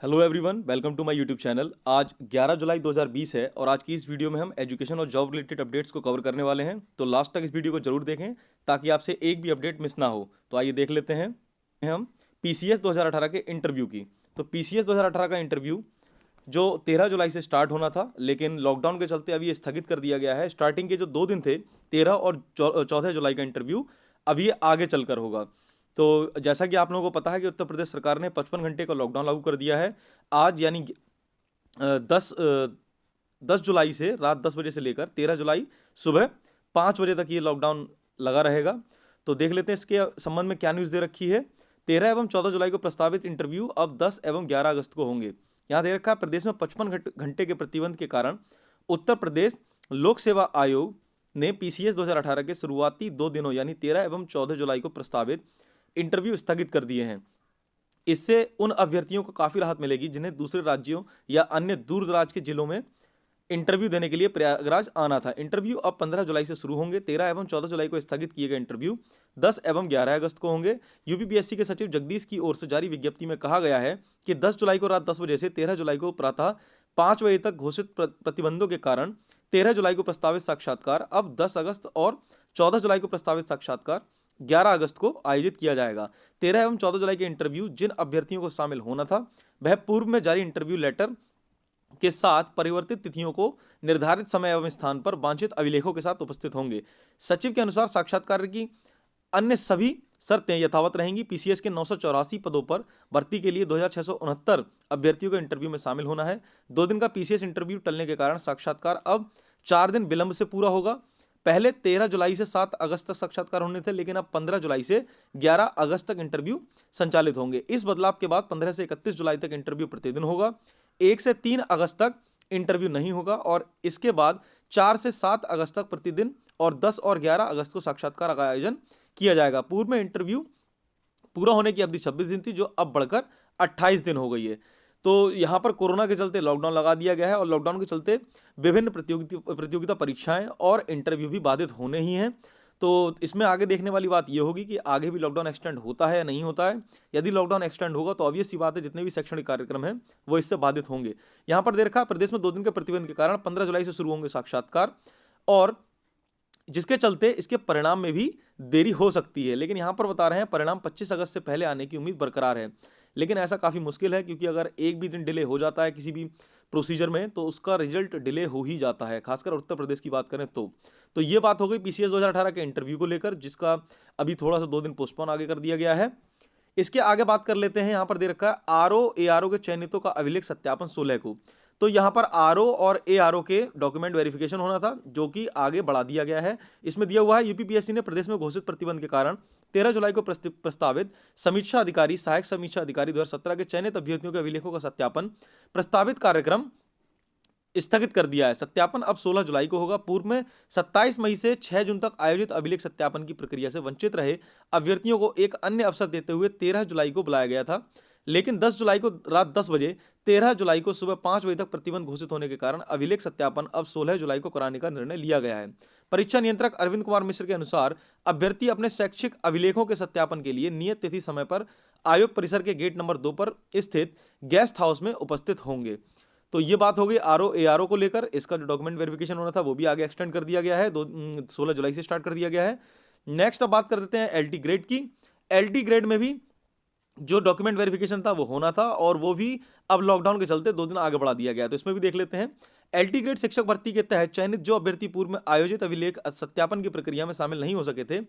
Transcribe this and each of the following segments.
Hello everyone, welcome to my YouTube channel. आज 11 जुलाई 2020 है और आज की इस वीडियो में हम एजुकेशन और जॉब रिलेटेड अपडेट्स को कवर करने वाले हैं। तो लास्ट तक इस वीडियो को जरूर देखें ताकि आपसे एक भी अपडेट मिस ना हो। तो आइए देख लेते हैं हम पीसीएस 2018 के इंटरव्यू की। तो पीसीएस 2018 का इंटरव्यू जो 13 जुलाई से स्टार्ट होना था, लेकिन लॉकडाउन के चलते अभी ये स्थगित कर दिया गया है। स्टार्टिंग के जो 2 दिन थे, 13 और 14 जुलाई का इंटरव्यू, अभी ये आगे चलकर होगा। तो जैसा कि आप लोगों को पता है कि उत्तर प्रदेश सरकार ने 55 घंटे का लॉकडाउन लागू कर दिया है। आज यानी 10 जुलाई से रात 10 बजे से लेकर 13 जुलाई सुबह 5 बजे तक ये लॉकडाउन लगा रहेगा। तो देख लेते हैं इसके संबंध में क्या न्यूज़ दे रखी है। 13 एवं 14 जुलाई को प्रस्तावित इंटरव्यू अब 10 एवं 11 अगस्त को होंगे। यहाँ दे रखा है, प्रदेश में 55 घंटे के प्रतिबंध के कारण उत्तर प्रदेश लोक सेवा आयोग ने पीसीएस 2018 के शुरुआती 2 दिनों यानी 13 एवं 14 जुलाई को प्रस्तावित इंटरव्यू स्थगित कर दिए हैं। इससे उन अभ्यर्थियों को काफ़ी राहत मिलेगी जिन्हें दूसरे राज्यों या अन्य दूर दराज के जिलों में इंटरव्यू देने के लिए प्रयागराज आना था। इंटरव्यू अब 15 जुलाई से शुरू होंगे। 13 एवं 14 जुलाई को स्थगित किए गए इंटरव्यू 10 एवं 11 अगस्त को होंगे। यूपीपीएससी के सचिव जगदीश की ओर से जारी विज्ञप्ति में कहा गया है कि 10 जुलाई को रात 10 बजे से 13 जुलाई को प्रातः 5 बजे तक घोषित प्रतिबंधों के कारण 13 जुलाई को प्रस्तावित साक्षात्कार अब 10 अगस्त और 14 जुलाई को प्रस्तावित साक्षात्कार 11 अगस्त को आयोजित किया जाएगा। 13 एवं 14 जुलाई के इंटरव्यू जिन अभ्यर्थियों को शामिल होना था, वह पूर्व में जारी इंटरव्यू लेटर के साथ परिवर्तित तिथियों को निर्धारित समय एवं स्थान पर वांछित अभिलेखों के साथ उपस्थित होंगे। सचिव के अनुसार साक्षात्कार की अन्य सभी शर्तें यथावत रहेंगी। पीसीएस के 984 पदों पर भर्ती के लिए 2669 अभ्यर्थियों को इंटरव्यू में शामिल होना है। 2 दिन का पीसीएस इंटरव्यू टलने के कारण साक्षात्कार अब 4 दिन विलंब से पूरा होगा। पहले 13 जुलाई से 7 अगस्त तक साक्षात्कार होने थे, लेकिन अब 15 जुलाई से 11 अगस्त तक इंटरव्यू संचालित होंगे। इस बदलाव के बाद 15 से 31 जुलाई तक इंटरव्यू प्रतिदिन होगा। 1 से 3 अगस्त तक इंटरव्यू नहीं होगा और इसके बाद 4 से 7 अगस्त तक प्रतिदिन और 10 और 11 अगस्त को साक्षात्कार का आयोजन किया जाएगा। पूर्व में इंटरव्यू पूरा होने की अवधि 26 दिन थी, जो अब बढ़कर 28 दिन हो गई है। तो यहाँ पर कोरोना के चलते लॉकडाउन लगा दिया गया है और लॉकडाउन के चलते विभिन्न प्रतियोगिता परीक्षाएं और इंटरव्यू भी बाधित होने ही हैं। तो इसमें आगे देखने वाली बात यह होगी कि आगे भी लॉकडाउन एक्सटेंड होता है या नहीं होता है। यदि लॉकडाउन एक्सटेंड होगा तो ऑब्वियस सी बात है, जितने भी शैक्षणिक कार्यक्रम हैं वो इससे बाधित होंगे। यहाँ पर दे रखा है, प्रदेश में 2 दिन के प्रतिबंध के कारण 15 जुलाई से शुरू होंगे साक्षात्कार, और जिसके चलते इसके परिणाम में भी देरी हो सकती है। लेकिन यहाँ पर बता रहे हैं परिणाम 25 अगस्त से पहले आने की उम्मीद बरकरार है। लेकिन ऐसा काफ़ी मुश्किल है, क्योंकि अगर एक भी दिन डिले हो जाता है किसी भी प्रोसीजर में तो उसका रिजल्ट डिले हो ही जाता है, खासकर उत्तर प्रदेश की बात करें तो ये बात हो गई पीसीएस 2018 के इंटरव्यू को लेकर, जिसका अभी थोड़ा सा 2 दिन पोस्टपोन आगे कर दिया गया है। इसके आगे बात कर लेते हैं। यहाँ पर दे रखा है आरओ एआरओ के चयनितों का अभिलेख सत्यापन 16 को। तो यहाँ पर आरओ और एआरओ के डॉक्यूमेंट वेरिफिकेशन होना था, जो कि आगे बढ़ा दिया गया है। इसमें दिया हुआ है, यूपीपीएससी ने प्रदेश में घोषित प्रतिबंध के कारण 13 जुलाई को प्रस्तावित समीक्षा अधिकारी, सहायक समीक्षा अधिकारी 2017 के चयनित अभ्यर्थियों के अभिलेखों का सत्यापन प्रस्तावित कार्यक्रम स्थगित कर दिया है। सत्यापन अब 16 जुलाई को होगा। पूर्व में 27 मई से 6 जून तक आयोजित अभिलेख सत्यापन की प्रक्रिया से वंचित रहे अभ्यर्थियों को एक अन्य अवसर देते हुए 13 जुलाई को बुलाया गया था, लेकिन 10 जुलाई को रात 10 बजे, 13 जुलाई को सुबह 5 बजे तक प्रतिबंध घोषित होने के कारण अभिलेख सत्यापन अब 16 जुलाई को कराने का निर्णय लिया गया है। परीक्षा नियंत्रक अरविंद कुमार मिश्र के अनुसार अभ्यर्थी अपने शैक्षिक अभिलेखों के सत्यापन के लिए नियत तिथि समय पर आयोग परिसर के गेट नंबर 2 पर स्थित गेस्ट हाउस में उपस्थित होंगे। तो ये बात हो गई आरओ एआरओ को लेकर। इसका जो डॉक्यूमेंट वेरिफिकेशन होना था वो भी आगे एक्सटेंड कर दिया गया है, 16 जुलाई से स्टार्ट कर दिया गया है। नेक्स्ट अब बात कर देते हैं एलटी ग्रेड की। एलटी ग्रेड में भी जो डॉक्यूमेंट वेरिफिकेशन था वो होना था, और वो भी अब लॉकडाउन के चलते 2 दिन आगे बढ़ा दिया गया है। तो इसमें भी देख लेते हैं। एलटी ग्रेड शिक्षक भर्ती के तहत चयनित जो अभ्यर्थी पूर्व में आयोजित अभिलेख सत्यापन की प्रक्रिया में शामिल नहीं हो सके थे,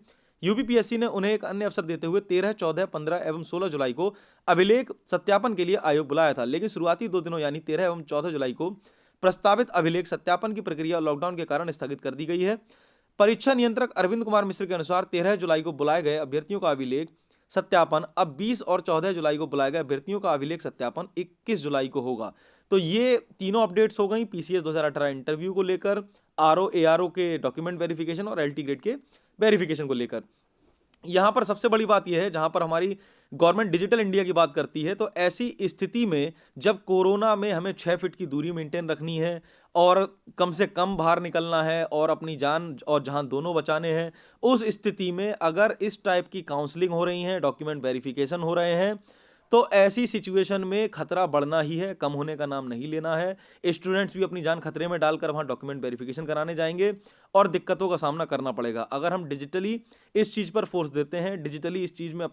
यूपीपीएससी ने उन्हें एक अन्य अवसर देते हुए 13, 14, 15 एवं 16 जुलाई को अभिलेख सत्यापन के लिए आयोग बुलाया था। लेकिन शुरुआती 2 दिनों यानी 13 एवं 14 जुलाई को प्रस्तावित अभिलेख सत्यापन की प्रक्रिया लॉकडाउन के कारण स्थगित कर दी गई है। परीक्षा नियंत्रक अरविंद कुमार मिश्र के अनुसार 13 जुलाई को बुलाए गए अभ्यर्थियों का अभिलेख सत्यापन अब 20 और 14 जुलाई को बुलाए गए अभ्यर्थियों का अभिलेख सत्यापन 21 जुलाई को होगा। तो ये तीनों अपडेट्स हो गई पीसीएस 2018 इंटरव्यू को लेकर, आरओ एआरओ के डॉक्यूमेंट वेरिफिकेशन और एलटी ग्रेड के वेरिफिकेशन को लेकर। यहाँ पर सबसे बड़ी बात यह है, जहाँ पर हमारी गवर्नमेंट डिजिटल इंडिया की बात करती है, तो ऐसी स्थिति में जब कोरोना में हमें 6 फीट की दूरी मेंटेन रखनी है और कम से कम बाहर निकलना है और अपनी जान और जहां दोनों बचाने हैं, उस स्थिति में अगर इस टाइप की काउंसलिंग हो रही है, डॉक्यूमेंट वेरिफिकेशन हो रहे हैं, तो ऐसी सिचुएशन में खतरा बढ़ना ही है, कम होने का नाम नहीं लेना है। स्टूडेंट्स भी अपनी जान खतरे में डालकर वहां डॉक्यूमेंट वेरिफिकेशन कराने जाएंगे और दिक्कतों का सामना करना पड़ेगा। अगर हम डिजिटली इस चीज़ पर फोर्स देते हैं, डिजिटली इस चीज़ में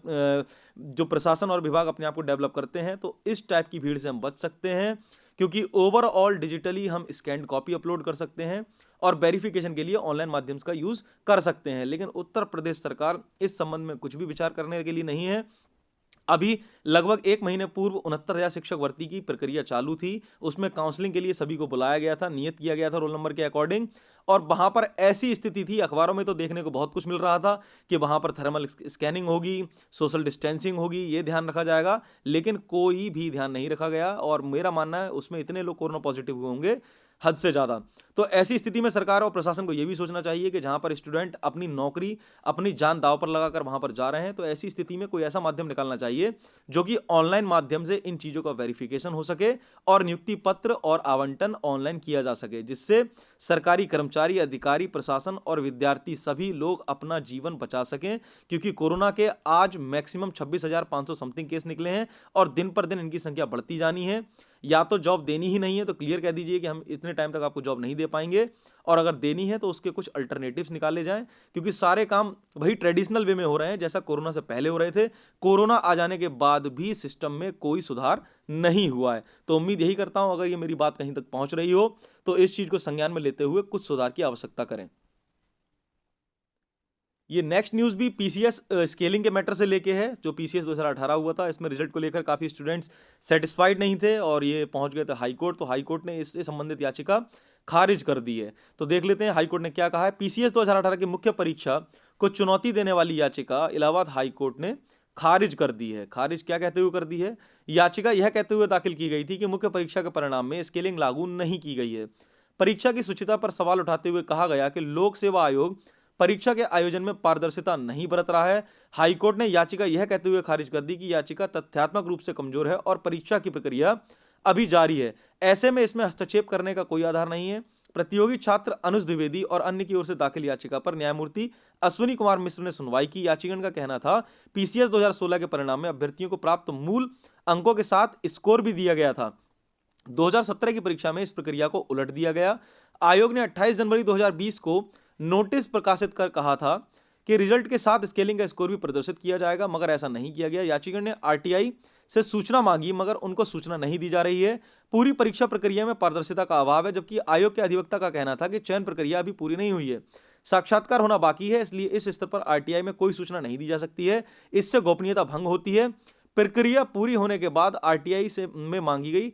जो प्रशासन और विभाग अपने आप को डेवलप करते हैं, तो इस टाइप की भीड़ से हम बच सकते हैं, क्योंकि ओवरऑल डिजिटली हम स्कैन कॉपी अपलोड कर सकते हैं और वेरिफिकेशन के लिए ऑनलाइन माध्यम का यूज कर सकते हैं। लेकिन उत्तर प्रदेश सरकार इस संबंध में कुछ भी विचार करने के लिए नहीं है। अभी लगभग 1 महीने पूर्व 69,000 शिक्षक भर्ती की प्रक्रिया चालू थी। उसमें काउंसलिंग के लिए सभी को बुलाया गया था, नियत किया गया था रोल नंबर के अकॉर्डिंग, और वहां पर ऐसी स्थिति थी, अखबारों में तो देखने को बहुत कुछ मिल रहा था कि वहां पर थर्मल स्कैनिंग होगी, सोशल डिस्टेंसिंग होगी, ये ध्यान रखा जाएगा, लेकिन कोई भी ध्यान नहीं रखा गया। और मेरा मानना है उसमें इतने लोग कोरोना पॉजिटिव हुए होंगे हद से ज़्यादा। तो ऐसी स्थिति में सरकार और प्रशासन को यह भी सोचना चाहिए कि जहां पर स्टूडेंट अपनी नौकरी, अपनी जान दांव पर लगाकर वहां पर जा रहे हैं, तो ऐसी स्थिति में कोई ऐसा माध्यम निकालना चाहिए जो कि ऑनलाइन माध्यम से इन चीज़ों का वेरिफिकेशन हो सके और नियुक्ति पत्र और आवंटन ऑनलाइन किया जा सके, जिससे सरकारी कर्मचारी, अधिकारी, प्रशासन और विद्यार्थी सभी लोग अपना जीवन बचा सकें। क्योंकि कोरोना के आज मैक्सिमम 26,500 समथिंग केस निकले हैं और दिन पर दिन इनकी संख्या बढ़ती जानी है। या तो जॉब देनी ही नहीं है तो क्लियर कह दीजिए कि हम इतने टाइम तक आपको जॉब नहीं दे पाएंगे, और अगर देनी है तो उसके कुछ अल्टरनेटिव्स निकाले जाएं, क्योंकि सारे काम वही ट्रेडिशनल वे में हो रहे हैं जैसा कोरोना से पहले हो रहे थे। कोरोना आ जाने के बाद भी सिस्टम में कोई सुधार नहीं हुआ है। तो उम्मीद यही करता हूं अगर ये मेरी बात कहीं तक पहुंच रही हो तो इस चीज को संज्ञान में लेते हुए कुछ सुधार की आवश्यकता करें। ये नेक्स्ट न्यूज़ भी पीसीएस स्केलिंग के मैटर से लेके है। जो पीसीएस 2018 हुआ था, इसमें रिजल्ट को लेकर काफ़ी स्टूडेंट्स सेटिस्फाइड नहीं थे और ये पहुंच गए थे हाई कोर्ट। तो हाई कोर्ट ने इससे संबंधित याचिका खारिज कर दी है। तो देख लेते हैं हाई कोर्ट ने क्या कहा है। पीसीएस 2018 की मुख्य परीक्षा को चुनौती देने वाली याचिका इलाहाबाद हाई कोर्ट ने खारिज कर दी है। खारिज क्या कहते हुए कर दी है? याचिका यह कहते हुए दाखिल की गई थी कि मुख्य परीक्षा के परिणाम में स्केलिंग लागू नहीं की गई है। परीक्षा की शुचिता पर सवाल उठाते हुए कहा गया कि लोक सेवा आयोग परीक्षा के आयोजन में पारदर्शिता नहीं बरत रहा है। हाईकोर्ट ने याचिका यह कहते हुए खारिज कर दी कि याचिका तथ्यात्मक रूप से कमजोर है और परीक्षा की प्रक्रिया अभी जारी है। ऐसे में इसमें हस्तक्षेप करने का कोई आधार नहीं है। प्रतियोगी छात्र अनुज द्विवेदी और अन्य की ओर से दाखिल याचिका पर न्यायमूर्ति अश्विनी कुमार मिश्र ने सुनवाई की। याचिकन का कहना था पीसीएस 2016 के परिणाम में अभ्यर्थियों को प्राप्त मूल अंकों के साथ स्कोर भी दिया गया था। 2017 की परीक्षा में इस प्रक्रिया को उलट दिया गया। आयोग ने 28 जनवरी 2020 को नोटिस प्रकाशित कर कहा था कि रिजल्ट के साथ स्केलिंग का स्कोर भी प्रदर्शित किया जाएगा, मगर ऐसा नहीं किया गया। याचिका ने आरटीआई से सूचना मांगी, मगर उनको सूचना नहीं दी जा रही है। पूरी परीक्षा प्रक्रिया में पारदर्शिता का अभाव है, जबकि आयोग के अधिवक्ता का कहना था कि चयन प्रक्रिया अभी पूरी नहीं हुई है, साक्षात्कार होना बाकी है, इसलिए इस स्तर पर आरटीआई में कोई सूचना नहीं दी जा सकती है। इससे गोपनीयता भंग होती है। प्रक्रिया पूरी होने के बाद आरटीआई से में मांगी गई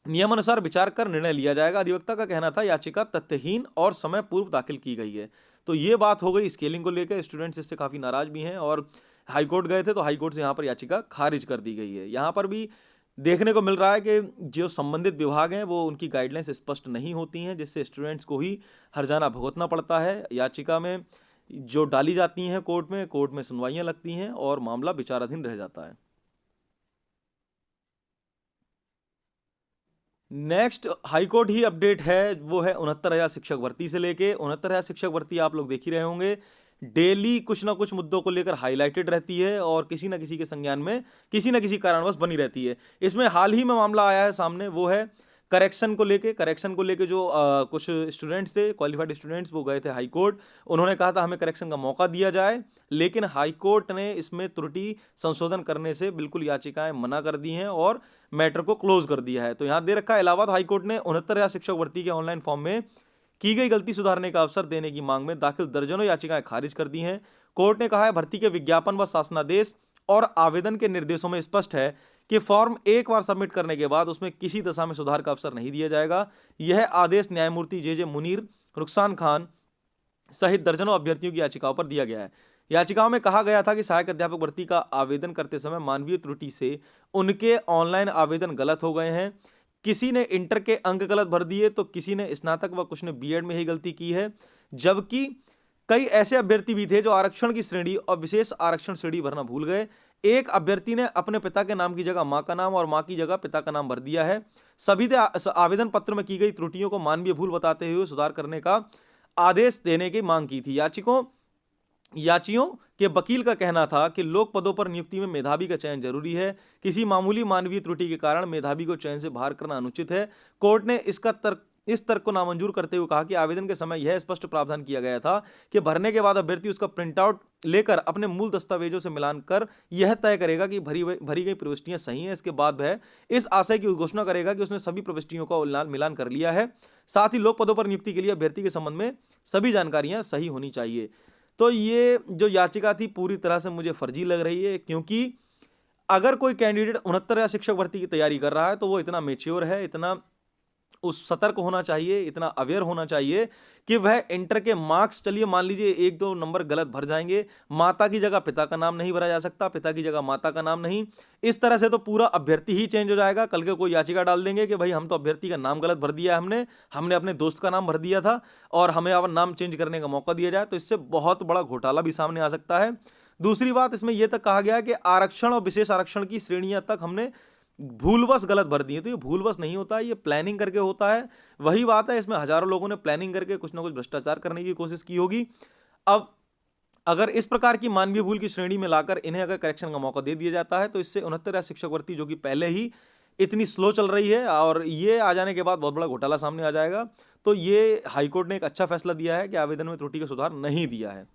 नियमानुसार विचार कर निर्णय लिया जाएगा। अधिवक्ता का कहना था याचिका तथ्यहीन और समय पूर्व दाखिल की गई है। तो ये बात हो गई स्केलिंग को लेकर। स्टूडेंट्स इससे काफ़ी नाराज भी हैं और हाईकोर्ट गए थे, तो हाईकोर्ट से यहाँ पर याचिका खारिज कर दी गई है। यहाँ पर भी देखने को मिल रहा है कि जो संबंधित विभाग हैं वो उनकी गाइडलाइंस स्पष्ट नहीं होती हैं, जिससे स्टूडेंट्स को ही हर्जाना भुगतना पड़ता है। याचिका में जो डाली जाती हैं कोर्ट में सुनवाइयाँ लगती हैं और मामला विचाराधीन रह जाता है। नेक्स्ट हाईकोर्ट ही अपडेट है, वो है 69,000 शिक्षक भर्ती से लेके। 69,000 शिक्षक भर्ती आप लोग देख ही रहे होंगे, डेली कुछ ना कुछ मुद्दों को लेकर हाईलाइटेड रहती है और किसी ना किसी के संज्ञान में किसी ना किसी कारणवश बनी रहती है। इसमें हाल ही में मामला आया है सामने, वो है करेक्शन को लेके जो कुछ स्टूडेंट्स थे, क्वालिफाइड स्टूडेंट्स, वो गए थे हाई कोर्ट। उन्होंने कहा था हमें करेक्शन का मौका दिया जाए, लेकिन हाई कोर्ट ने इसमें त्रुटि संशोधन करने से बिल्कुल याचिकाएं मना कर दी हैं और मैटर को क्लोज कर दिया है। तो यहाँ दे रखा है, इलाहाबाद हाई कोर्ट ने 69,000 शिक्षक भर्ती के ऑनलाइन फॉर्म में की गई गलती सुधारने का अवसर देने की मांग में दाखिल दर्जनों याचिकाएं खारिज कर दी हैं। कोर्ट ने कहा है भर्ती के विज्ञापन व शासनादेश और आवेदन के निर्देशों में स्पष्ट है कि फॉर्म एक बार सबमिट करने के बाद उसमें किसी दशा में सुधार का अवसर नहीं दिया जाएगा। यह आदेश न्यायमूर्ति जे मुनीर, रुखसान खान सहित दर्जनों अभ्यर्थियों की याचिकाओं पर दिया गया है। याचिकाओं में कहा गया था कि सहायक अध्यापक भर्ती का आवेदन करते समय मानवीय त्रुटि से उनके ऑनलाइन आवेदन गलत हो गए हैं। किसी ने इंटर के अंक गलत भर दिए तो किसी ने स्नातक व कुछ ने बीएड में ही गलती की है, जबकि कई ऐसे अभ्यर्थी भी थे जो आरक्षण की श्रेणी और विशेष आरक्षण श्रेणी भरना भूल गए। एक अभ्यर्थी ने अपने पिता के नाम की जगह मां का नाम और मां की जगह पिता का नाम भर दिया है। सभी ने आवेदन पत्र में की गई त्रुटियों को मानवीय भूल बताते हुए सुधार करने का आदेश देने की मांग की थी। याचियों के वकील का कहना था कि लोक पदों पर नियुक्ति में मेधावी का चयन जरूरी है, किसी मामूली मानवीय त्रुटि के कारण मेधावी को चयन से बाहर करना अनुचित है। कोर्ट ने इस तर्क को नामंजूर करते हुए कहा कि आवेदन के समय यह स्पष्ट प्रावधान किया गया था कि भरने के बाद अभ्यर्थी उसका प्रिंटआउट लेकर अपने मूल दस्तावेजों से मिलान कर यह तय करेगा कि भरी गई प्रविष्टियां सही हैं। इसके बाद वह इस आशय की घोषणा करेगा कि उसने सभी प्रविष्टियों का मिलान कर लिया है। साथ ही लोक पदों पर नियुक्ति के लिए अभ्यर्थी के संबंध में सभी जानकारियां सही होनी चाहिए। तो ये जो याचिका थी पूरी तरह से मुझे फर्जी लग रही है, क्योंकि अगर कोई कैंडिडेट 69 या शिक्षक भर्ती की तैयारी कर रहा है तो वो इतना मेच्योर है, इतना उस सतर्क होना चाहिए, इतना अवेयर होना चाहिए कि वह इंटर के मार्क्स, चलिए मान लीजिए 1-2 नंबर गलत भर जाएंगे, माता की जगह पिता का नाम नहीं भरा जा सकता, पिता की जगह माता का नाम नहीं, इस तरह से तो पूरा अभ्यर्थी ही चेंज हो जाएगा। कल के कोई याचिका डाल देंगे कि भाई हम तो अभ्यर्थी का नाम गलत भर दिया, हमने अपने दोस्त का नाम भर दिया था और हमें अब नाम चेंज करने का मौका दिया जाए, तो इससे बहुत बड़ा घोटाला भी सामने आ सकता है। दूसरी बात, इसमें यह तक कहा गया है कि आरक्षण और विशेष आरक्षण की श्रेणियां तक हमने भूलवश गलत भर दिए। तो ये भूलवश नहीं होता है, ये प्लानिंग करके होता है। वही बात है, इसमें हजारों लोगों ने प्लानिंग करके कुछ ना कुछ भ्रष्टाचार करने की कोशिश की होगी। अब अगर इस प्रकार की मानवीय भूल की श्रेणी में लाकर इन्हें अगर करेक्शन का मौका दे दिया जाता है तो इससे 69 शिक्षक भर्ती, जो कि पहले ही इतनी स्लो चल रही है, और ये आ जाने के बाद बहुत बड़ा घोटाला सामने आ जाएगा। तो ये हाईकोर्ट ने एक अच्छा फैसला दिया है कि आवेदन में त्रुटि का सुधार नहीं दिया है।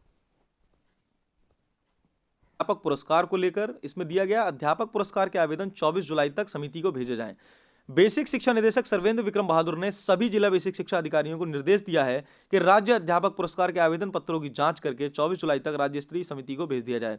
अध्यापक पुरस्कार को लेकर इसमें दिया गया, अध्यापक पुरस्कार के आवेदन 24 जुलाई तक समिति को भेजे जाएं। बेसिक शिक्षा निदेशक सर्वेंद्र विक्रम बहादुर ने सभी जिला बेसिक शिक्षा अधिकारियों को निर्देश दिया है कि राज्य अध्यापक पुरस्कार के आवेदन पत्रों की जांच करके 24 जुलाई तक राज्य स्तरीय समिति को भेज दिया जाए।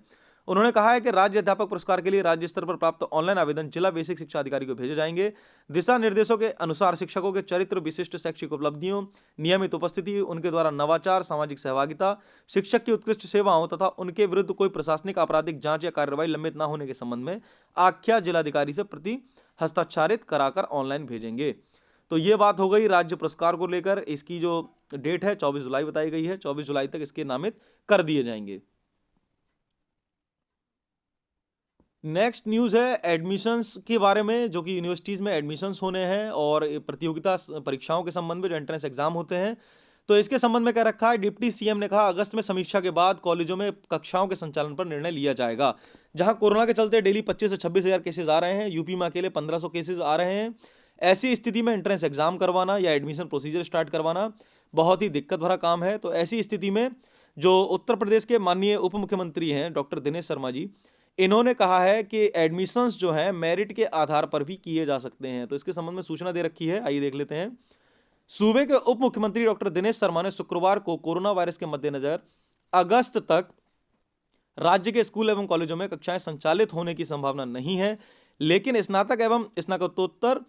उन्होंने कहा है कि राज्य अध्यापक पुरस्कार के लिए राज्य स्तर पर प्राप्त ऑनलाइन आवेदन जिला बेसिक शिक्षा अधिकारी को भेजे जाएंगे। दिशा निर्देशों के अनुसार शिक्षकों के चरित्र, विशिष्ट शैक्षिक उपलब्धियों, नियमित उपस्थिति, उनके द्वारा नवाचार, सामाजिक सहभागिता, शिक्षक की उत्कृष्ट सेवाओं तथा उनके विरुद्ध कोई प्रशासनिक आपराधिक जांच या कार्रवाई लंबित न होने के संबंध में आख्या जिलाधिकारी से प्रति हस्ताक्षरित कराकर ऑनलाइन भेजेंगे। तो ये बात हो गई राज्य पुरस्कार को लेकर। इसकी जो डेट है 24 जुलाई बताई गई है, 24 जुलाई तक इसके नामित कर दिए जाएंगे। नेक्स्ट न्यूज़ है एडमिशंस के बारे में, जो कि यूनिवर्सिटीज़ में एडमिशंस होने हैं और प्रतियोगिता परीक्षाओं के संबंध में जो एंट्रेंस एग्जाम होते हैं, तो इसके संबंध में कह रखा है, डिप्टी सीएम ने कहा अगस्त में समीक्षा के बाद कॉलेजों में कक्षाओं के संचालन पर निर्णय लिया जाएगा। जहां कोरोना के चलते डेली 25 से 26 हज़ार केसेज आ रहे हैं, यूपी में अकेले 1500 केसेज आ रहे हैं, ऐसी स्थिति में एंट्रेंस एग्जाम करवाना या एडमिशन प्रोसीजर स्टार्ट करवाना बहुत ही दिक्कत भरा काम है। तो ऐसी स्थिति में जो उत्तर प्रदेश के माननीय उप मुख्यमंत्री हैं डॉक्टर दिनेश शर्मा जी, इन्होंने कहा है कि एडमिशंस जो हैं मेरिट के आधार पर भी किए जा सकते हैं। तो इसके संबंध में सूचना दे रखी है, आइए देख लेते हैं। सूबे के उप मुख्यमंत्री डॉक्टर दिनेश शर्मा ने शुक्रवार को कोरोना वायरस के मद्देनजर अगस्त तक राज्य के स्कूल एवं कॉलेजों में कक्षाएं संचालित होने की संभावना नहीं है, लेकिन स्नातक एवं स्नातकोत्तर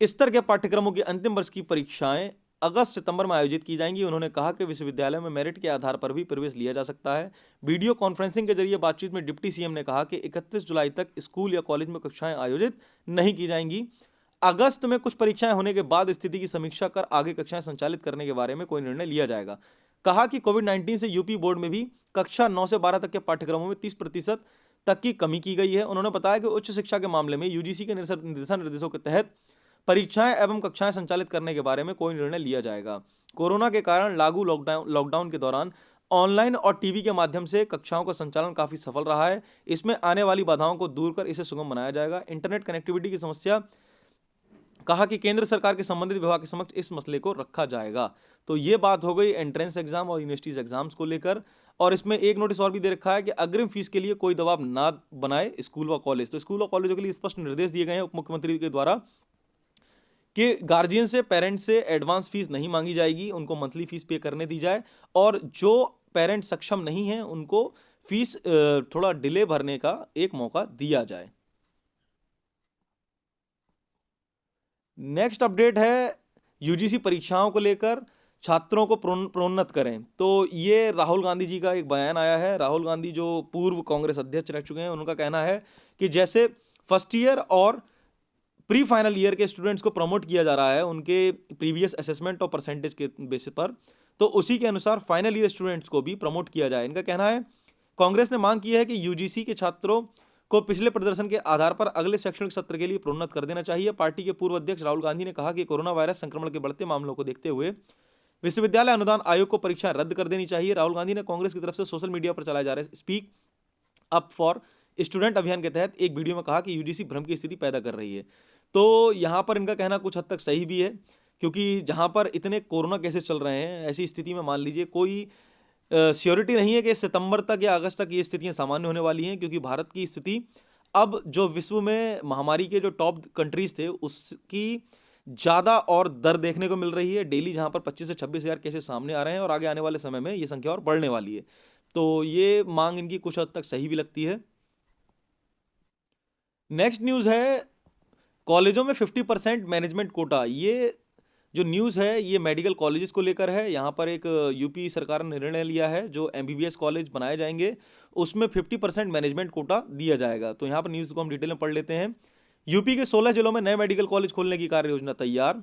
स्तर के पाठ्यक्रमों की अंतिम वर्ष की परीक्षाएं अगस्त सितंबर में आयोजित की जाएंगी। उन्होंने कहा कि विश्वविद्यालय में मेरिट के आधार पर भी प्रवेश लिया जा सकता है। वीडियो कॉन्फ्रेंसिंग के जरिए बातचीत में डिप्टी सीएम ने कहा कि 31 जुलाई तक स्कूल या कॉलेज में कक्षाएं आयोजित नहीं की जाएंगी। अगस्त में कुछ परीक्षाएं होने के बाद स्थिति की समीक्षा कर आगे कक्षाएं संचालित करने के बारे में कोई निर्णय लिया जाएगा। कहा कि कोविड-19 से यूपी बोर्ड में भी कक्षा 9 से 12 तक के पाठ्यक्रमों में 30% तक की कमी की गई है। उन्होंने बताया कि उच्च शिक्षा के मामले में यूजीसी के दिशा निर्देशों के तहत परीक्षाएं एवं कक्षाएं संचालित करने के बारे में कोई निर्णय लिया जाएगा। कोरोना के कारण लागू लॉकडाउन के दौरान ऑनलाइन और टीवी के माध्यम से कक्षाओं का संचालन काफी सफल रहा है। इसमें आने वाली बाधाओं को दूर कर इसे सुगम बनाया जाएगा। इंटरनेट कनेक्टिविटी की समस्या, कहा कि केंद्र सरकार के संबंधित विभाग के समक्ष इस मसले को रखा जाएगा। तो ये बात हो गई एंट्रेंस एग्जाम और यूनिवर्सिटीज एग्जाम्स को लेकर। और इसमें एक नोटिस और भी दे रखा है कि अग्रिम फीस के लिए कोई दबाव ना बनाए स्कूल व कॉलेज। तो स्कूल और कॉलेजों के लिए स्पष्ट निर्देश दिए गए हैं उप मुख्यमंत्री के द्वारा कि गार्जियन से, पेरेंट्स से एडवांस फीस नहीं मांगी जाएगी, उनको मंथली फीस पे करने दी जाए, और जो पेरेंट्स सक्षम नहीं हैं उनको फीस थोड़ा डिले भरने का एक मौका दिया जाए। नेक्स्ट अपडेट है यूजीसी परीक्षाओं को लेकर, छात्रों को प्रोन्नत करें। तो ये राहुल गांधी जी का एक बयान आया है। राहुल गांधी जो पूर्व कांग्रेस अध्यक्ष रह चुके हैं, उनका कहना है कि जैसे फर्स्ट ईयर और प्री फाइनल ईयर के स्टूडेंट्स को प्रमोट किया जा रहा है उनके प्रीवियस असेसमेंट और परसेंटेज के बेसिस पर, तो उसी के अनुसार फाइनल ईयर स्टूडेंट्स को भी प्रमोट किया जाए। इनका कहना है कांग्रेस ने मांग की है कि यूजीसी के छात्रों को पिछले प्रदर्शन के आधार पर अगले शैक्षणिक सत्र के लिए प्रोन्नत कर देना चाहिए। पार्टी के पूर्व अध्यक्ष राहुल गांधी ने कहा कि कोरोना वायरस संक्रमण के बढ़ते मामलों को देखते हुए विश्वविद्यालय अनुदान आयोग को परीक्षाएं रद्द कर देनी चाहिए। राहुल गांधी ने कांग्रेस की तरफ से सोशल मीडिया पर चलाए जा रहे स्पीक अप फॉर स्टूडेंट अभियान के तहत एक वीडियो में कहा कि यूजीसी भ्रम की स्थिति पैदा कर रही है। तो यहां पर इनका कहना कुछ हद तक सही भी है, क्योंकि जहां पर इतने कोरोना केसेस चल रहे हैं, ऐसी स्थिति में मान लीजिए कोई श्योरिटी नहीं है कि सितंबर तक या अगस्त तक ये स्थितियां सामान्य होने वाली हैं, क्योंकि भारत की स्थिति अब जो विश्व में महामारी के जो टॉप कंट्रीज थे उसकी ज़्यादा और दर देखने को मिल रही है डेली, जहां पर 25 से 26 हज़ार केसेस सामने आ रहे हैं और आगे आने वाले समय में ये संख्या और बढ़ने वाली है। तो ये मांग इनकी कुछ हद तक सही भी लगती है। नेक्स्ट न्यूज़ है कॉलेजों में 50% मैनेजमेंट कोटा। ये जो न्यूज़ है ये मेडिकल कॉलेजेस को लेकर है। यहाँ पर एक यूपी सरकार ने निर्णय लिया है, जो एमबीबीएस कॉलेज बनाए जाएंगे उसमें 50% मैनेजमेंट कोटा दिया जाएगा। तो यहाँ पर न्यूज़ को हम डिटेल में पढ़ लेते हैं। यूपी के 16 जिलों में नए मेडिकल कॉलेज खोलने की कार्य योजना तैयार।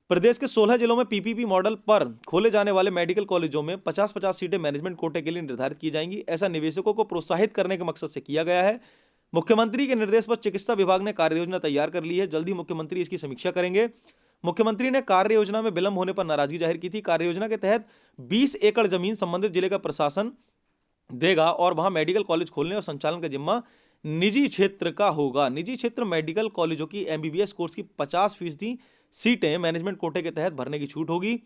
प्रदेश के 16 जिलों में पीपीपी मॉडल पर खोले जाने वाले मेडिकल कॉलेजों में 50-50 सीटें मैनेजमेंट कोटे के लिए निर्धारित की जाएंगी। ऐसा निवेशकों को प्रोत्साहित करने के मकसद से किया गया है। मुख्यमंत्री के निर्देश पर चिकित्सा विभाग ने कार्य योजना तैयार कर ली है। जल्द ही मुख्यमंत्री इसकी समीक्षा करेंगे। मुख्यमंत्री ने कार्य योजना में विलंब होने पर नाराजगी जाहिर की थी। कार्य योजना के तहत 20 एकड़ जमीन संबंधित जिले का प्रशासन देगा और वहां मेडिकल कॉलेज खोलने और संचालन का जिम्मा निजी क्षेत्र का होगा। निजी क्षेत्र मेडिकल कॉलेजों की एमबीबीएस कोर्स की 50% सीटें मैनेजमेंट कोटे के तहत भरने की छूट होगी।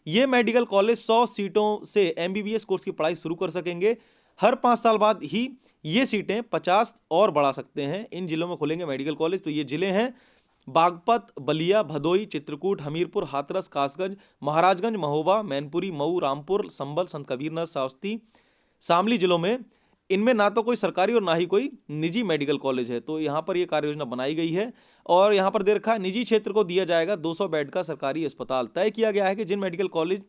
ये मेडिकल कॉलेज 100 सीटों से एमबीबीएस कोर्स की पढ़ाई शुरू कर सकेंगे। हर 5 साल बाद ही ये सीटें 50 और बढ़ा सकते हैं। इन जिलों में खुलेंगे मेडिकल कॉलेज। तो ये जिले हैं बागपत, बलिया, भदोई, चित्रकूट, हमीरपुर, हाथरस, कासगंज, महाराजगंज, महोबा, मैनपुरी, मऊ, रामपुर, संभल, संत कबीरनगर, श्रावस्ती, शामली जिलों में। इनमें ना तो कोई सरकारी और ना ही कोई निजी मेडिकल कॉलेज है। तो यहाँ पर ये कार्य योजना बनाई गई है और यहाँ पर दे रखा है निजी क्षेत्र को दिया जाएगा 200 बेड का सरकारी अस्पताल। तय किया गया है कि जिन मेडिकल कॉलेज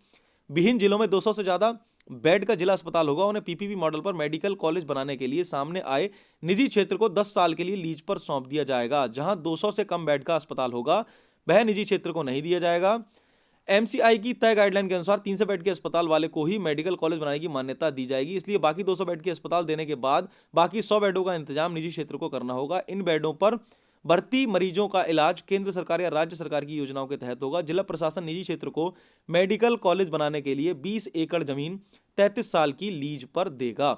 विभिन्न जिलों में 200 से ज़्यादा बेड का जिला अस्पताल होगा उन्हें पीपीपी मॉडल पर मेडिकल कॉलेज बनाने के लिए सामने आए निजी क्षेत्र को 10 साल के लिए लीज पर सौंप दिया जाएगा। जहां 200 से कम बेड का अस्पताल होगा वह निजी क्षेत्र को नहीं दिया जाएगा। एमसीआई की तय गाइडलाइन के अनुसार 300 बेड के अस्पताल वाले को ही मेडिकल कॉलेज बनाने की मान्यता दी जाएगी। इसलिए बाकी 200 बेड के अस्पताल देने के बाद बाकी 100 बेडों का इंतजाम निजी क्षेत्र को करना होगा। इन बेडों पर भर्ती मरीजों का इलाज केंद्र सरकार या राज्य सरकार की योजनाओं के तहत होगा। जिला प्रशासन निजी क्षेत्र को मेडिकल कॉलेज बनाने के लिए 20 एकड़ जमीन 33 साल की लीज पर देगा।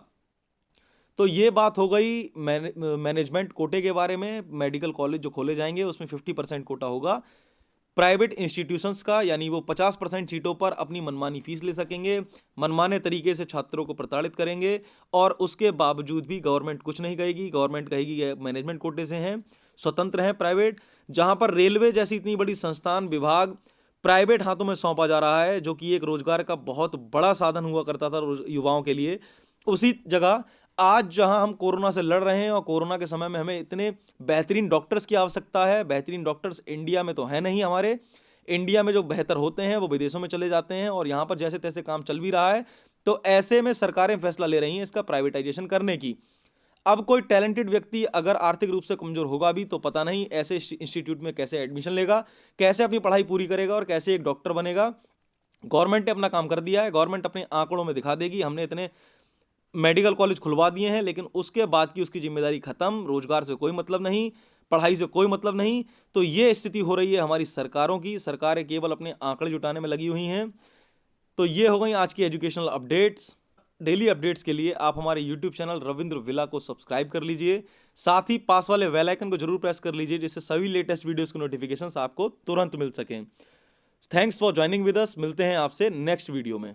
तो ये बात हो गई मैनेजमेंट कोटे के बारे में। मेडिकल कॉलेज जो खोले जाएंगे उसमें 50% कोटा होगा प्राइवेट इंस्टीट्यूशंस का, यानी वो 50% सीटों पर अपनी मनमानी फीस ले सकेंगे, मनमाने तरीके से छात्रों को प्रताड़ित करेंगे और उसके बावजूद भी गवर्नमेंट कुछ नहीं कहेगी। गवर्नमेंट कहेगी मैनेजमेंट कोटे से हैं, स्वतंत्र हैं प्राइवेट। जहां पर रेलवे जैसी इतनी बड़ी संस्थान विभाग प्राइवेट हाथों में सौंपा जा रहा है, जो कि एक रोजगार का बहुत बड़ा साधन हुआ करता था युवाओं के लिए, उसी जगह आज जहां हम कोरोना से लड़ रहे हैं और कोरोना के समय में हमें इतने बेहतरीन डॉक्टर्स की आवश्यकता है। बेहतरीन डॉक्टर्स इंडिया में तो है नहीं। हमारे इंडिया में जो बेहतर होते हैं वो विदेशों में चले जाते हैं और यहाँ पर जैसे तैसे काम चल भी रहा है। तो ऐसे में सरकारें फैसला ले रही हैं इसका प्राइवेटाइजेशन करने की। अब कोई टैलेंटेड व्यक्ति अगर आर्थिक रूप से कमजोर होगा भी तो पता नहीं ऐसे इंस्टीट्यूट में कैसे एडमिशन लेगा, कैसे अपनी पढ़ाई पूरी करेगा और कैसे एक डॉक्टर बनेगा। गवर्नमेंट ने अपना काम कर दिया है। गवर्नमेंट अपने आंकड़ों में दिखा देगी हमने इतने मेडिकल कॉलेज खुलवा दिए हैं, लेकिन उसके बाद की उसकी जिम्मेदारी खत्म। रोजगार से कोई मतलब नहीं, पढ़ाई से कोई मतलब नहीं। तो ये स्थिति हो रही है हमारी सरकारों की। सरकारें केवल अपने आंकड़े जुटाने में लगी हुई हैं। तो ये हो गई आज की एजुकेशनल अपडेट्स। डेली अपडेट्स के लिए आप हमारे यूट्यूब चैनल रविंद्र विला को सब्सक्राइब कर लीजिए। साथ ही पास वाले बेल आइकन को जरूर प्रेस कर लीजिए, जिससे सभी लेटेस्ट वीडियोस के नोटिफिकेशंस आपको तुरंत मिल सकें। Thanks for joining with us. मिलते हैं आपसे नेक्स्ट वीडियो में।